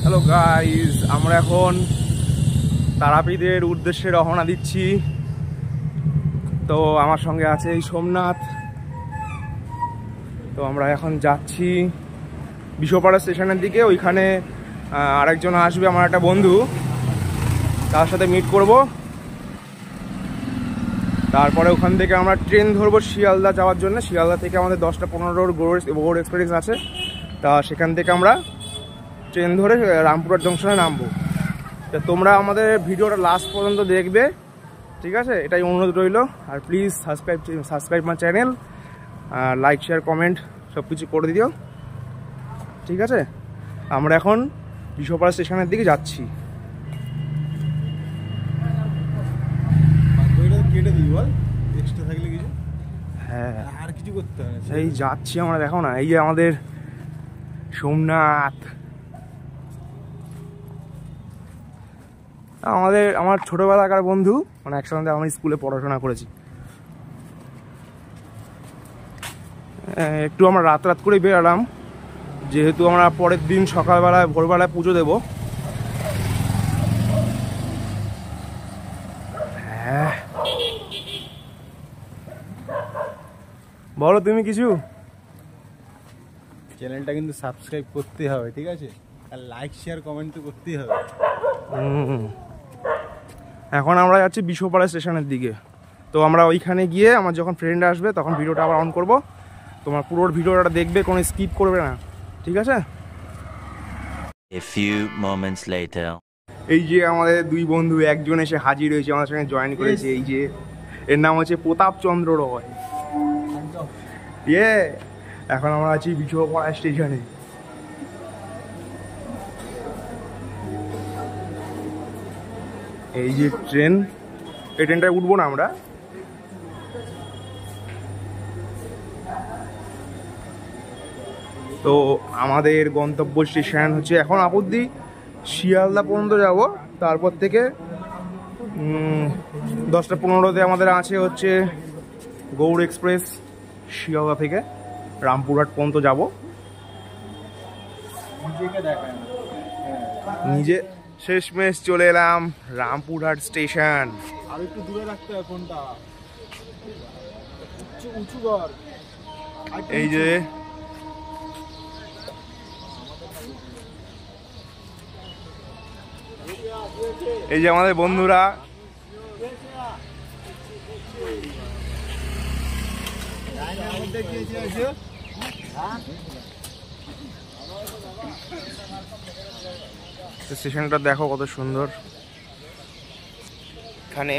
Hello guys, আমরা এখন তারাপীঠের উদ্দেশ্যে রওনা দিচ্ছি। তো আমার সঙ্গে আছে এই সোমনাথ। তো আমরা এখন যাচ্ছি বিশ্বপাড়া স্টেশনের দিকে। ওইখানে আরেকজন আসবে, আমার একটা বন্ধু, তার সাথে মিট করব। তারপরে ওখান থেকে আমরা ট্রেন ধরবো শিয়ালদা যাওয়ার জন্য। শিয়ালদা থেকে আমাদের 10টা-15 গৌড় এক্সপ্রেস আছে। তা সেখান থেকে আমরা ট্রেন ধরে রামপুরহাট জংশনে নামবো। তো তোমরা আমাদের ভিডিওটা লাস্ট পর্যন্ত দেখবে, ঠিক আছে? এটাই অনুরোধ রইল। আর please subscribe my channel, like share comment সব কিছু করে দিও, ঠিক আছে? আমরা এখন বিশ্বপাড়া স্টেশনের দিকে যাচ্ছি। হ্যাঁ, আর কিছু করতে হবে, এই যাচ্ছি আমরা। দেখো না, এই যে আমাদের সোমনাথ, আমার ছোটবেলাকার বন্ধু, মানে একসঙ্গে আমরা স্কুলে পড়াশোনা করেছি। একটু আমরা রাত করে বেরালাম, যেহেতু আমরা পরের দিন সকালবেলায় ভোরবেলায় পুজো দেব। হ্যাঁ, বলো তুমি কিছু। চ্যানেলটা কিন্তু সাবস্ক্রাইব করতে হবে, ঠিক আছে? আর লাইক শেয়ার কমেন্ট তো করতেই হবে। এখন আমরা যাচ্ছি বিশ্বপাড়া স্টেশনের দিকে। তো আমরা ওইখানে গিয়ে আমার যখন ফ্রেন্ড আসবে তখন ভিডিওটা আবার অন করব। তোমার পুরো ভিডিওটা দেখবে, কোনো স্কিপ করবে না, ঠিক আছে? A few moments later. এই যে আমাদের দুই বন্ধু, একজন এসে হাজির হয়েছে, আমাদের সঙ্গে জয়েন করেছে। এই যে এর নাম হচ্ছে প্রতাপচন্দ্র রয়। এখন আমরা আছি বিশ্বপাড়া স্টেশনে। এই যে ট্রেন, এই ট্রেনটায় উঠবো না আমরা। তো আমাদের গন্তব্য স্টেশন হচ্ছে এখন আপাতত শিয়ালদা পর্যন্ত যাব। তারপর থেকে 10টা-15তে আমাদের আছে হচ্ছে গৌড় এক্সপ্রেস। শিয়ালদা থেকে রামপুরহাট পর্যন্ত যাব। নিজে শেষমেশ চলে এলাম রামপুরহাট স্টেশন। আর একটু দূরে রাখতে হবে ফোনটা, উঁচু কর। এই যে আমাদের বন্ধুরা, স্টেশনটা দেখো কত সুন্দর। এখানে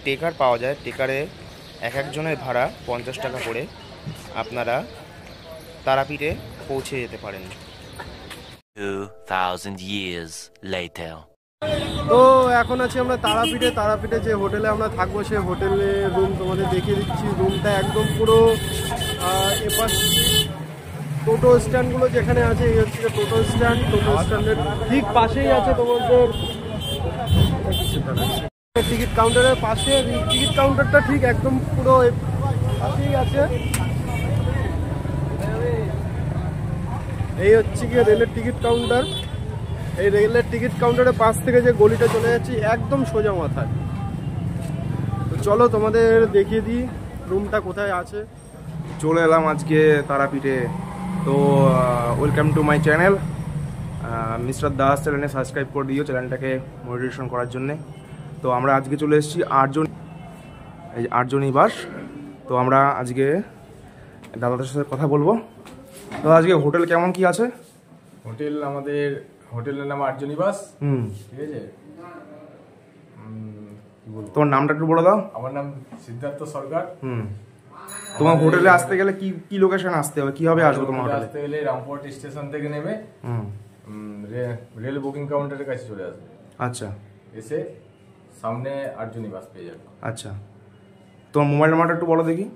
টেকার পাওয়া যায়। টেকারে একজনের ভাড়া 50 টাকা করে। আপনারা তারাপীঠে পৌঁছে যেতে পারেন। 2000 years later. তো এখন আছি আমরা তারাপীঠে। তারাপীঠে যে হোটেলে আমরা থাকবো, সেই হোটেলের রুম তোমাদের দেখিয়ে দিচ্ছি। রুমটা একদম পুরো এপাশ টোটো স্ট্যান্ডগুলো যেখানে আছে, এই হচ্ছে টোটো স্ট্যান্ড। টোটো স্ট্যান্ডের ঠিক পাশেই আছে তোমাদের টিকিট কাউন্টারের পাশে। টিকিট কাউন্টারটা ঠিক একদম পুরো পাশেই আছে। এই হচ্ছে গিয়ে রেলের টিকিট কাউন্টার। এই রেলের টিকিট কাউন্টারের পাশ থেকে যে গলিটা চলে যাচ্ছি একদম সোজা মাথায়। তো চলো তোমাদের দেখিয়ে দিই রুমটা কোথায় আছে। চলে এলাম আজকে তারাপীঠে। তো welcome to my channel. Mister Das চ্যানেলে সাবস্ক্রাইব করে দিও, চ্যানেলটাকে মোটিভেশন করার জন্যে। তো আমরা আজকে চলে এসেছি আটজন নিবাস। তো আমরা আজকে দাদাদের সাথে কথা বলবো। তো আজকে হোটেল কেমন কি আছে? হোটেল, আমাদের হোটেলের নাম আটজনিবাস, ঠিক আছে? তোমার নামটা একটু বলে দাও। আমার নাম সিদ্ধার্থ সরকার। তোমার হোটেলে আসতে গেলে কি লোকেশন আসতে হবে, কিভাবে আসবো তোমার হোটেলে? আসতে গেলে রামপুরহাট স্টেশন থেকে নেমে রেল বুকিং কাউন্টারের কাছে চলে আসবে। আচ্ছা, এসে সামনে আটজনিবাস পেয়ে যাবে। আচ্ছা, তোমার মোবাইল নাম্বারটা একটু বলো দেখি।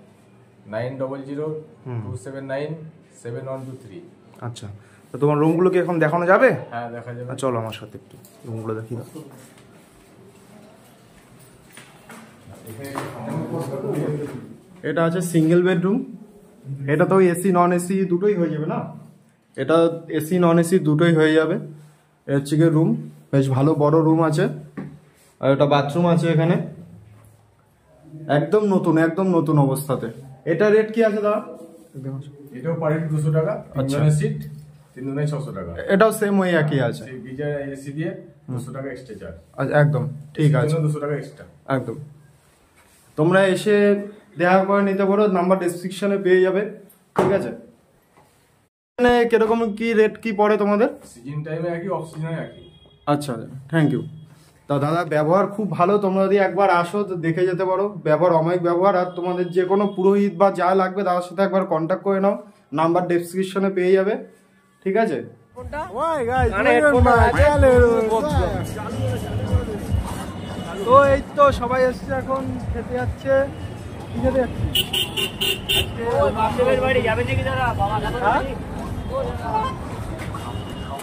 9002797123। আচ্ছা, তো তোমার রুমগুলো কি এখন দেখানো যাবে? হ্যাঁ, দেখা যাবে। চলো আমার সাথে একটু রুমগুলো দেখি দাও। এটা আছে সিঙ্গেল বেডরুম। এটা তো এসি নন এসি দুটোই হয়ে যাবে না? এটা এসি নন এসি দুটোই হয়ে যাবে। এটা হচ্ছে গিয়ে রুম, বেশ ভালো বড় রুম আছে, আর একটা বাথরুম আছে এখানে, একদম নতুন অবস্থাতে। এটা রেট কি আছে দাদা? এটাও পার হেড 200 টাকা, তিনজনের সিট, তিনজনের 600 টাকা। এটাও সেম ওই একই আছে, সেই গিজার এসি দিয়ে 200 টাকা এক্সট্রা চার্জ। আচ্ছা একদম ঠিক আছে, 200 টাকা এক্সট্রা একদম। তোমরা এসে দেখা করে নিতে পারো, নাম্বার ডেসক্রিপশনে পেয়ে যাবে, ঠিক আছে। মানে কিরকম কি রেট কি পড়ে তোমাদের? সিজন টাইমে একই, অফ সিজনে একই। আচ্ছা, থ্যাংক ইউ। তা দাদা ব্যবহার খুব ভালো, তোমরা যদি একবার আসো তো দেখে যেতে পারো, ব্যবহার অমায়িক ব্যবহার। আর তোমাদের যে কোনো পুরোহিত বা যা লাগবে তার সাথে একবার কন্ট্যাক্ট করে নাও, নাম্বার ডেসক্রিপশনে পেয়ে যাবে, ঠিক আছে। তো এই তো সবাই এসছে, এখন খেতে যাচ্ছে। কি খেতে যাচ্ছে?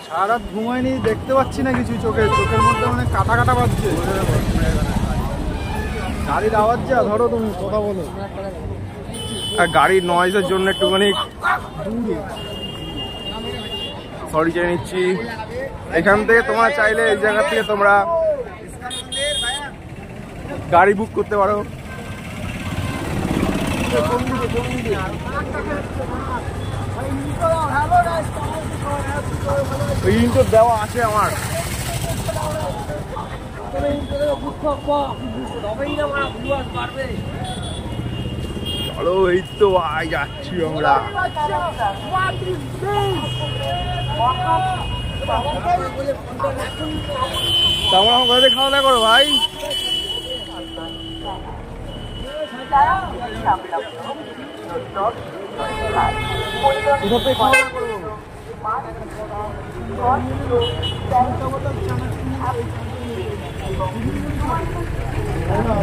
সারা রাত ঘুমায়নি, দেখতে পাচ্ছি না কিছু, চোখের মধ্যে মানে কাটা কাটা বাজছে। গাড়ির আওয়াজ যা, ধরো তুমি কথা বলো। আর গাড়ির নয়েজের জন্য একটুখানি সরি চেয়ে নিচ্ছি। এখান থেকে তোমরা চাইলে এই জায়গা থেকে তোমরা গাড়ি বুক করতে পারো। ইন্টো দেওয়া আছে আমার। চলো এই তো যাচ্ছি আমরা। তোমরা আমার ঘরে খাওয়া দাওয়া করো ভাই।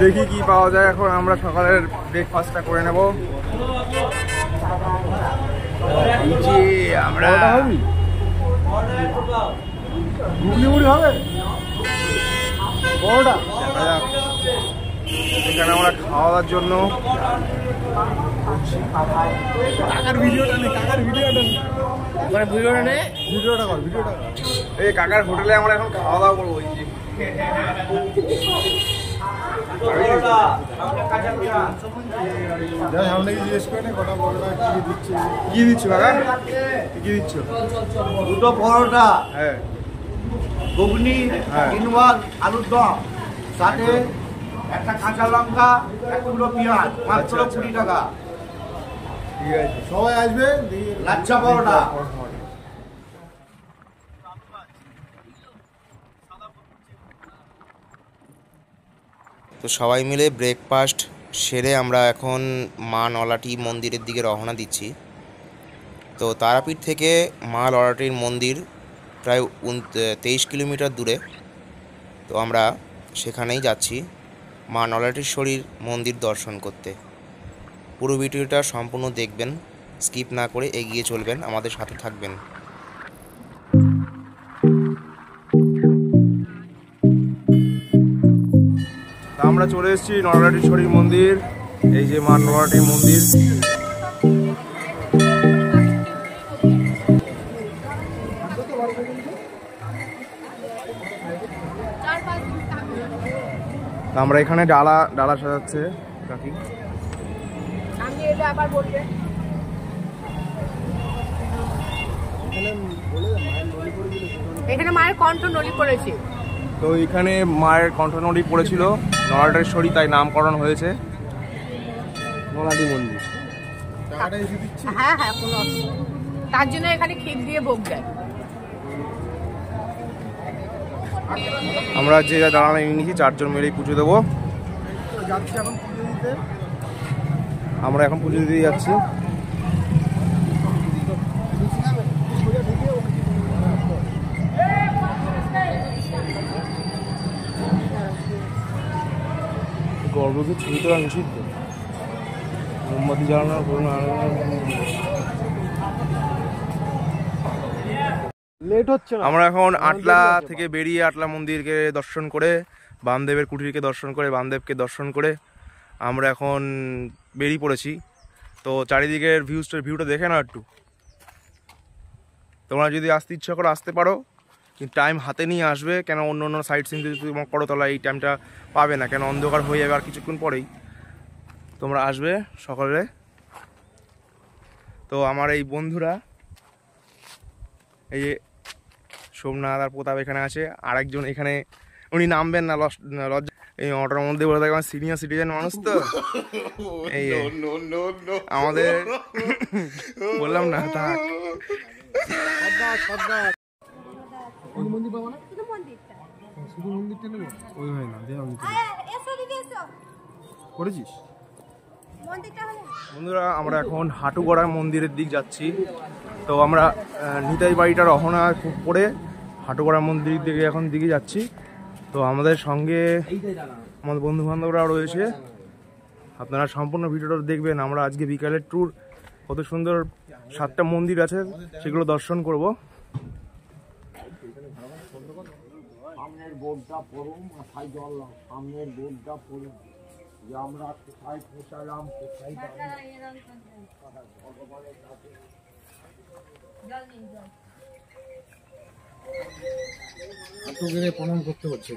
দেখি কি পাওয়া যায়। এখন আমরা সকালের ব্রেকফাস্টটা করে নেব। আমরা ঘুগনি মুড়ি হবে বড়টা। এখানে আমরা খাওয়া দাওয়ার জন্য এই কাকার হোটেলে আমরা এখন খাওয়া দাওয়া করবো। কি দিচ্ছ কাকা? কি দিচ্ছ? দুটো পরোটা, হ্যাঁ, ঘুগনি, হ্যাঁ। কিনওয়ার আলুর দম, সাথে একটা কাঁচা লঙ্কা, এক কিলো পেঁয়াজ, মাত্র 20 টাকা। ঠিক আছে। সবাই আসবে। লাচ্ছা পরোটা। তো সবাই মিলে ব্রেকফাস্ট সেরে আমরা এখন মা নলাটি মন্দিরের দিকে রওনা দিচ্ছি। তো তারাপীঠ থেকে মা নলাটির মন্দির প্রায় 23 কিলোমিটার দূরে। তো আমরা সেখানেই যাচ্ছি মা নলাটেশ্বরীর মন্দির দর্শন করতে। পুরো ভিডিওটা সম্পূর্ণ দেখবেন, স্কিপ না করে এগিয়ে চলবেন, আমাদের সাথে থাকবেন। আমরা চলে এসেছি নলাটেশ্বরী মন্দির। এই যে মা নলাটির মন্দির। আমরা এখানে ডালা সাজাচ্ছে কাকি। এখানে মায়ের কণ্ঠ নলি পড়েছে। তো এখানে মায়ের কণ্ঠনলী পড়েছিল, নলাটেশ্বরী তাই নামকরণ হয়েছে নলাটি মন্দির। হ্যাঁ হ্যাঁ, কোনো অসুবিধা নেই। তার জন্য এখানে ক্ষীর দিয়ে ভোগ দেয়। আমরা যে দাঁড়ানো নিয়েছি 4 জন মিলেই পুজো দেবো। আমরা এখন পুজো দিতে যাচ্ছি। গর্ভকে ছুঁই তো নিষিদ্ধ, মোমবাতি জ্বালানোর করুন। লেট হচ্ছে না। আমরা এখন আটলা থেকে বেরিয়ে আটলা মন্দিরকে দর্শন করে, বামদেবের কুটিরকে দর্শন করে, বামদেবকে দর্শন করে আমরা এখন বেরিয়ে পড়েছি। তো চারিদিকের ভিউটা দেখে নাও একটু। তোমরা যদি আসতে ইচ্ছা করো আসতে পারো, কিন্তু টাইম হাতে নিয়ে আসবে, কেন অন্য অন্য সাইট সিন যদি তোমার করতলা এই টাইমটা পাবে না, কেন অন্ধকার হয়ে যাবে আর কিছুক্ষণ পরেই। তোমরা আসবে সকালে। তো আমার এই বন্ধুরা, এই যে সোমনাথ আর প্রতাপ এখানে আছে, আরেকজন এখানে উনি নামবেন না লজ্জা, এই অটোর মধ্যে বলে থাকে আমার সিনিয়র সিটিজেন মানুষ তো এই আমাদের বললাম না থাক। করেছিস বন্ধুরা আমরা এখন হাটুগড়া মন্দিরের দিক যাচ্ছি। তো আমরা নিতাই বাড়িটা রওনা করে হাটুগড়া মন্দির দিকে এখন দিকে যাচ্ছি। তো আমাদের সঙ্গে আমাদের বন্ধু বান্ধবরাও রয়েছে, আপনারা সম্পূর্ণ ভিডিওটা দেখবেন। আমরা আজকে বিকালের ট্যুর, কত সুন্দর 7টা মন্দির আছে সেগুলো দর্শন করব। সামনের বোর্ডটা পড়ুন, মাথায় জল নাও, সামনের বোর্ডটা পড়ুন যে আমরা কোথায় পৌঁছালাম, কোথায় ভগবানের কাছে। প্রণাম করতে হচ্ছে।